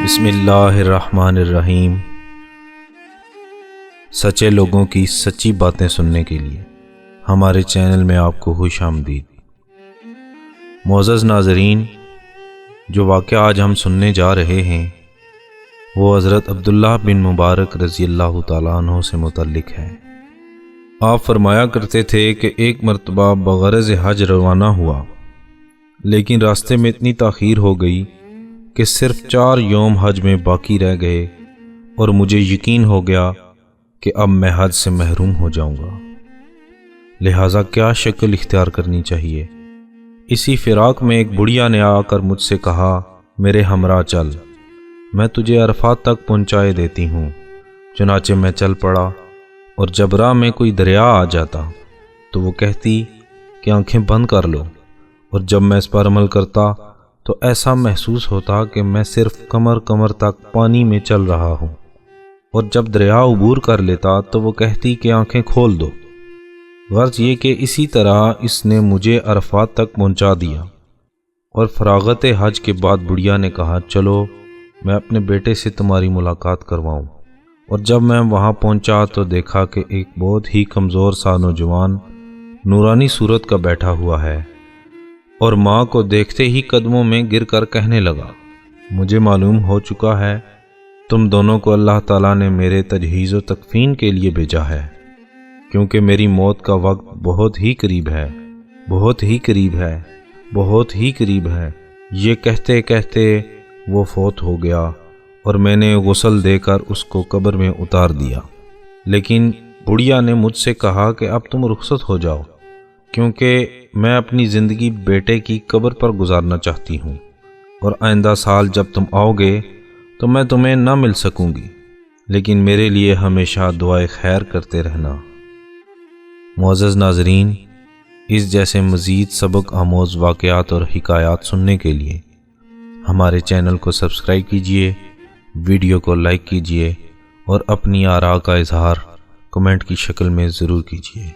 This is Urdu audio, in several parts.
بسم اللہ الرحمن الرحیم۔ سچے لوگوں کی سچی باتیں سننے کے لیے ہمارے چینل میں آپ کو خوش آمدید۔ معزز ناظرین، جو واقعہ آج ہم سننے جا رہے ہیں وہ حضرت عبداللہ بن مبارک رضی اللہ تعالیٰ عنہ سے متعلق ہے۔ آپ فرمایا کرتے تھے کہ ایک مرتبہ بغرض حج روانہ ہوا، لیکن راستے میں اتنی تاخیر ہو گئی کہ صرف 4 یوم حج میں باقی رہ گئے اور مجھے یقین ہو گیا کہ اب میں حج سے محروم ہو جاؤں گا، لہٰذا کیا شکل اختیار کرنی چاہیے۔ اسی فراق میں ایک بڑھیا نے آ کر مجھ سے کہا، میرے ہمراہ چل، میں تجھے عرفات تک پہنچائے دیتی ہوں۔ چنانچہ میں چل پڑا، اور جب راہ میں کوئی دریا آ جاتا تو وہ کہتی کہ آنکھیں بند کر لو، اور جب میں اس پر عمل کرتا تو ایسا محسوس ہوتا کہ میں صرف کمر تک پانی میں چل رہا ہوں، اور جب دریا عبور کر لیتا تو وہ کہتی کہ آنکھیں کھول دو۔ غرض یہ کہ اسی طرح اس نے مجھے عرفات تک پہنچا دیا، اور فراغت حج کے بعد بڑھیا نے کہا، چلو میں اپنے بیٹے سے تمہاری ملاقات کرواؤں۔ اور جب میں وہاں پہنچا تو دیکھا کہ ایک بہت ہی کمزور سا نوجوان نورانی صورت کا بیٹھا ہوا ہے، اور ماں کو دیکھتے ہی قدموں میں گر کر کہنے لگا، مجھے معلوم ہو چکا ہے تم دونوں کو اللہ تعالیٰ نے میرے تجہیز و تکفین کے لیے بھیجا ہے، کیونکہ میری موت کا وقت بہت ہی قریب ہے، بہت ہی قریب ہے، بہت ہی قریب ہے۔ یہ کہتے کہتے وہ فوت ہو گیا، اور میں نے غسل دے کر اس کو قبر میں اتار دیا۔ لیکن بڑھیا نے مجھ سے کہا کہ اب تم رخصت ہو جاؤ، کیونکہ میں اپنی زندگی بیٹے کی قبر پر گزارنا چاہتی ہوں، اور آئندہ سال جب تم آؤ گے تو میں تمہیں نہ مل سکوں گی، لیکن میرے لیے ہمیشہ دعائے خیر کرتے رہنا۔ معزز ناظرین، اس جیسے مزید سبق آموز واقعات اور حکایات سننے کے لیے ہمارے چینل کو سبسکرائب کیجیے، ویڈیو کو لائک کیجیے، اور اپنی آراء کا اظہار کمنٹ کی شکل میں ضرور کیجیے۔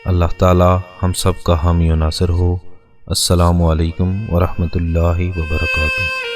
اللہ تعالی ہم سب کا حامی و ناصر ہو۔ السلام علیکم ورحمۃ اللہ وبرکاتہ۔